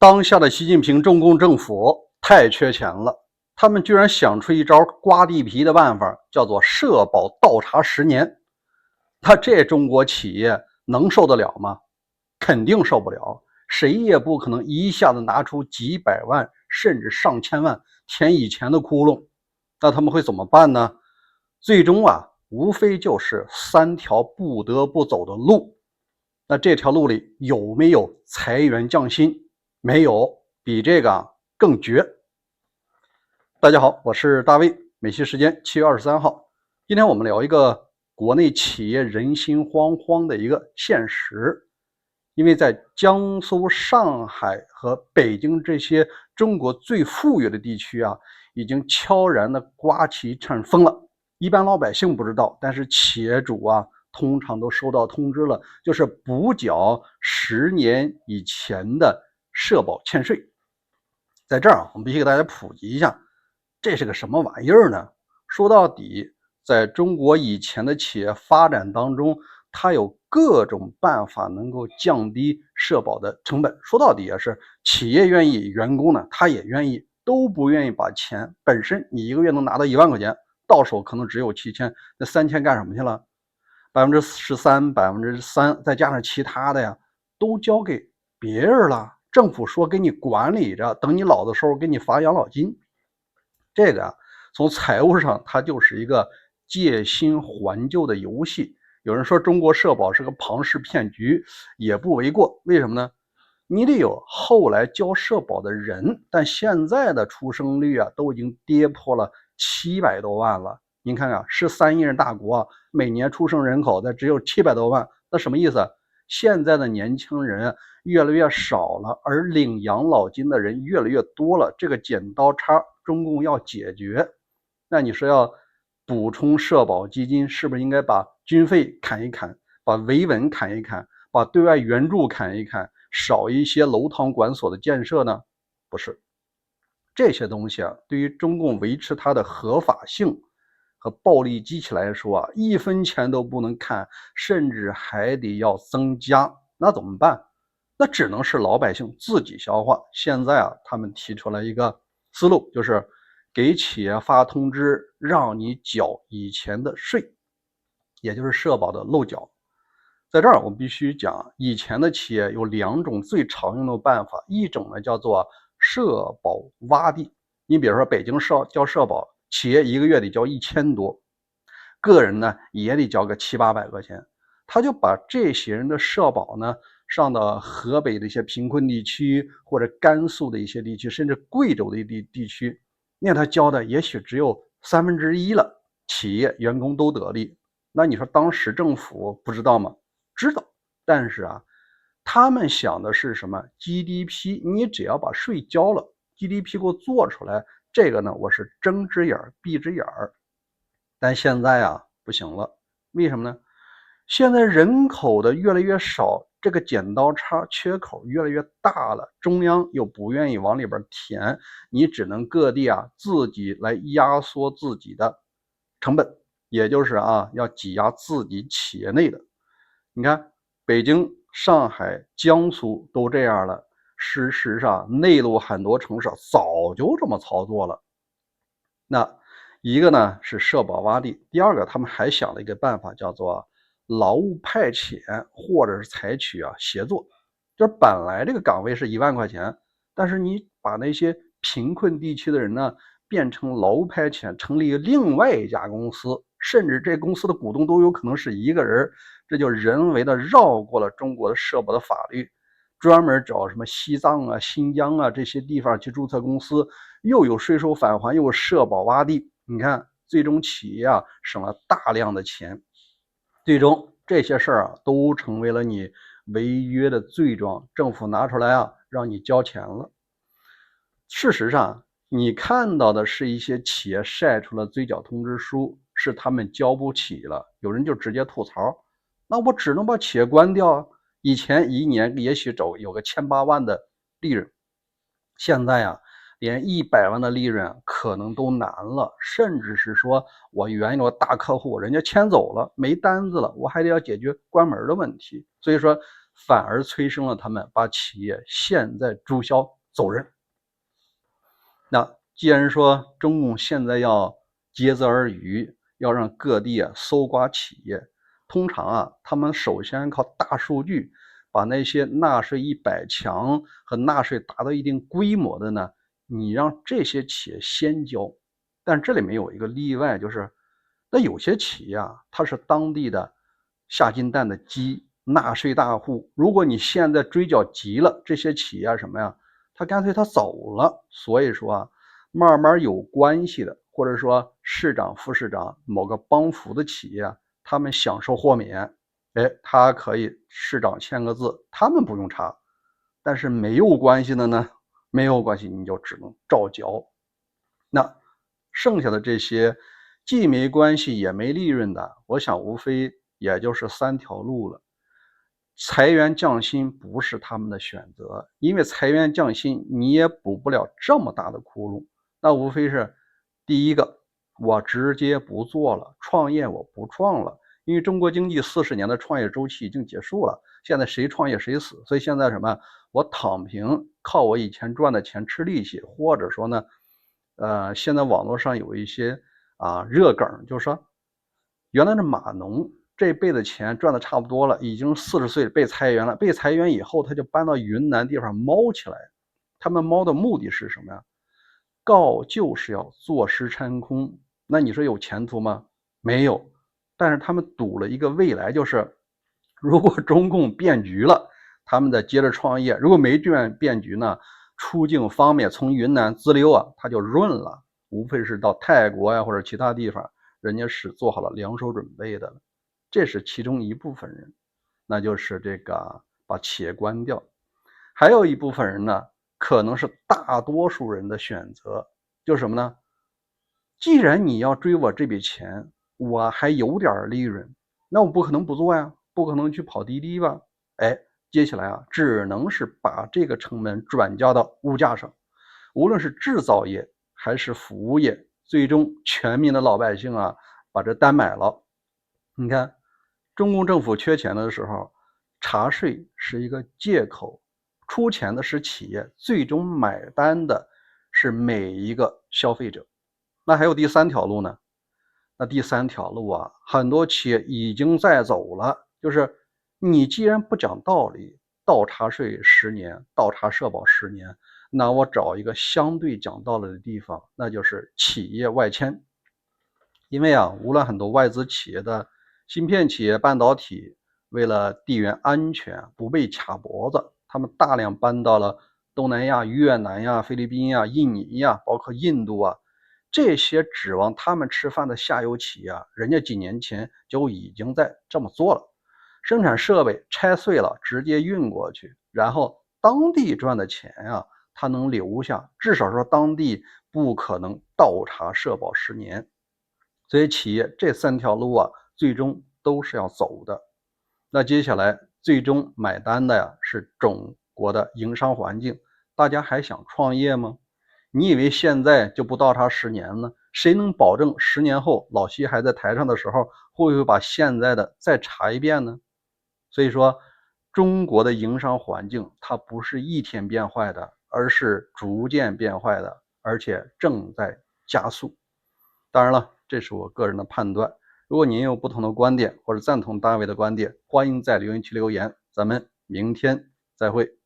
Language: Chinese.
当下的习近平中共政府太缺钱了，他们居然想出一招刮地皮的办法，叫做社保倒查10年。他这中国企业能受得了吗？肯定受不了，谁也不可能一下子拿出几百万甚至上千万填以前的窟窿。那他们会怎么办呢？最终无非就是3条不得不走的路。那这条路里有没有裁员降薪？没有，比这个更绝。大家好，我是大卫，美西时间7月23号。今天我们聊一个国内企业人心惶惶的一个现实。因为在江苏、上海和北京这些中国最富裕的地区已经悄然的刮起一阵风了。一般老百姓不知道，但是企业主通常都收到通知了，就是补缴10年以前的社保欠税。在这儿我们必须给大家普及一下，这是个什么玩意儿呢？说到底，在中国以前的企业发展当中，它有各种办法能够降低社保的成本。说到底也是企业愿意，员工呢他也愿意，都不愿意把钱本身你一个月能拿到1万块钱，到手可能只有7000，那3000干什么去了？13%、3%，再加上其他的都交给别人了。政府说给你管理着，等你老的时候给你发养老金。这个从财务上它就是一个借新还旧的游戏。有人说中国社保是个庞氏骗局，也不为过。为什么呢？你得有后来交社保的人，但现在的出生率都已经跌破了700多万了。您看看，13亿人大国，每年出生人口只有700多万，那什么意思？现在的年轻人越来越少了，而领养老金的人越来越多了，这个剪刀差中共要解决。那你说要补充社保基金，是不是应该把军费砍一砍，把维稳砍一砍，把对外援助砍一砍，少一些楼堂馆所的建设呢？不是，这些东西对于中共维持它的合法性和暴力机器来说1分钱都不能砍，甚至还得要增加。那怎么办？那只能是老百姓自己消化。现在他们提出来一个思路，就是给企业发通知，让你缴以前的税，也就是社保的漏缴。在这儿我们必须讲，以前的企业有2种最常用的办法，一种呢叫做社保洼地。你比如说北京交社保，企业一个月得交1000多，个人呢也得交个700-800块钱。他就把这些人的社保呢上到河北的一些贫困地区，或者甘肃的一些地区，甚至贵州的地区，那他交的也许只有1/3了，企业员工都得利。那你说当时政府不知道吗？知道，但是他们想的是什么 GDP， 你只要把税交了， GDP 给我做出来，这个呢我是睁只眼闭只眼。但现在不行了。为什么呢？现在人口的越来越少，这个剪刀差缺口越来越大了，中央又不愿意往里边填，你只能各地自己来压缩自己的成本，也就是要挤压自己企业内的。你看北京、上海、江苏都这样了，事实上内陆很多城市早就这么操作了。那一个呢是社保洼地，第二个他们还想了一个办法，叫做劳务派遣，或者是采取协作。就是本来这个岗位是1万块钱，但是你把那些贫困地区的人呢变成劳务派遣，成立另外一家公司，甚至这公司的股东都有可能是一个人，这就人为的绕过了中国的社保的法律，专门找什么西藏新疆这些地方去注册公司，又有税收返还，又有社保洼地。你看最终企业省了大量的钱，最终这些事儿都成为了你违约的罪状，政府拿出来让你交钱了。事实上你看到的是一些企业晒出了追缴通知书，是他们交不起了，有人就直接吐槽，那我只能把企业关掉。以前一年也许有个1000-8万的利润，现在连100万的利润可能都难了，甚至是说我原有的大客户人家迁走了，没单子了，我还得要解决关门的问题。所以说反而催生了他们把企业现在注销走人。那既然说中共现在要竭泽而渔，要让各地搜刮企业，通常他们首先靠大数据把那些纳税100强和纳税达到一定规模的呢，你让这些企业先交。但这里面有一个例外，就是那有些企业它是当地的下金蛋的鸡，纳税大户，如果你现在追缴急了，这些企业什么呀，他干脆他走了。所以说慢慢有关系的，或者说市长、副市长某个帮扶的企业，他们享受豁免，他可以市长签个字，他们不用查。但是没有关系的呢，没有关系，你就只能照交。那剩下的这些既没关系也没利润的，我想无非也就是3条路了。裁员降薪不是他们的选择，因为裁员降薪你也补不了这么大的窟窿。那无非是第一个，我直接不做了，创业我不创了，因为中国经济40年的创业周期已经结束了，现在谁创业谁死，所以现在什么，我躺平，靠我以前赚的钱吃利息，或者说呢，现在网络上有一些热梗，就是说原来的码农这辈子钱赚的差不多了，已经40岁被裁员了，被裁员以后他就搬到云南地方猫起来，他们猫的目的是什么呀？就是要坐吃山空。那你说有前途吗？没有。但是他们赌了一个未来，就是如果中共变局了，他们再接着创业；如果没变局呢，出境方面从云南滋溜他就润了，无非是到泰国或者其他地方，人家是做好了两手准备的了。这是其中一部分人，那就是这个把企业关掉。还有一部分人呢，可能是大多数人的选择，就是什么呢？既然你要追我这笔钱，我还有点利润，那我不可能不做呀，不可能去跑滴滴吧？接下来只能是把这个成本转嫁到物价上，无论是制造业还是服务业，最终全民的老百姓把这单买了。你看，中共政府缺钱的时候，查税是一个借口，出钱的是企业，最终买单的是每一个消费者。那还有第3条路呢？那第3条路很多企业已经在走了，就是你既然不讲道理，倒查税10年，倒查社保10年，那我找一个相对讲道理的地方，那就是企业外迁。因为无论很多外资企业的芯片企业、半导体，为了地缘安全不被卡脖子，他们大量搬到了东南亚、越南菲律宾印尼包括印度这些指望他们吃饭的下游企业人家几年前就已经在这么做了，生产设备拆碎了直接运过去，然后当地赚的钱他能留下，至少说当地不可能倒查社保10年。所以企业这3条路最终都是要走的。那接下来最终买单的是中国的营商环境，大家还想创业吗？你以为现在就不倒查10年呢？谁能保证10年后老习还在台上的时候，会不会把现在的再查一遍呢？所以说，中国的营商环境它不是一天变坏的，而是逐渐变坏的，而且正在加速。当然了，这是我个人的判断。如果您有不同的观点或者赞同大卫的观点，欢迎在留言区留言。咱们明天再会。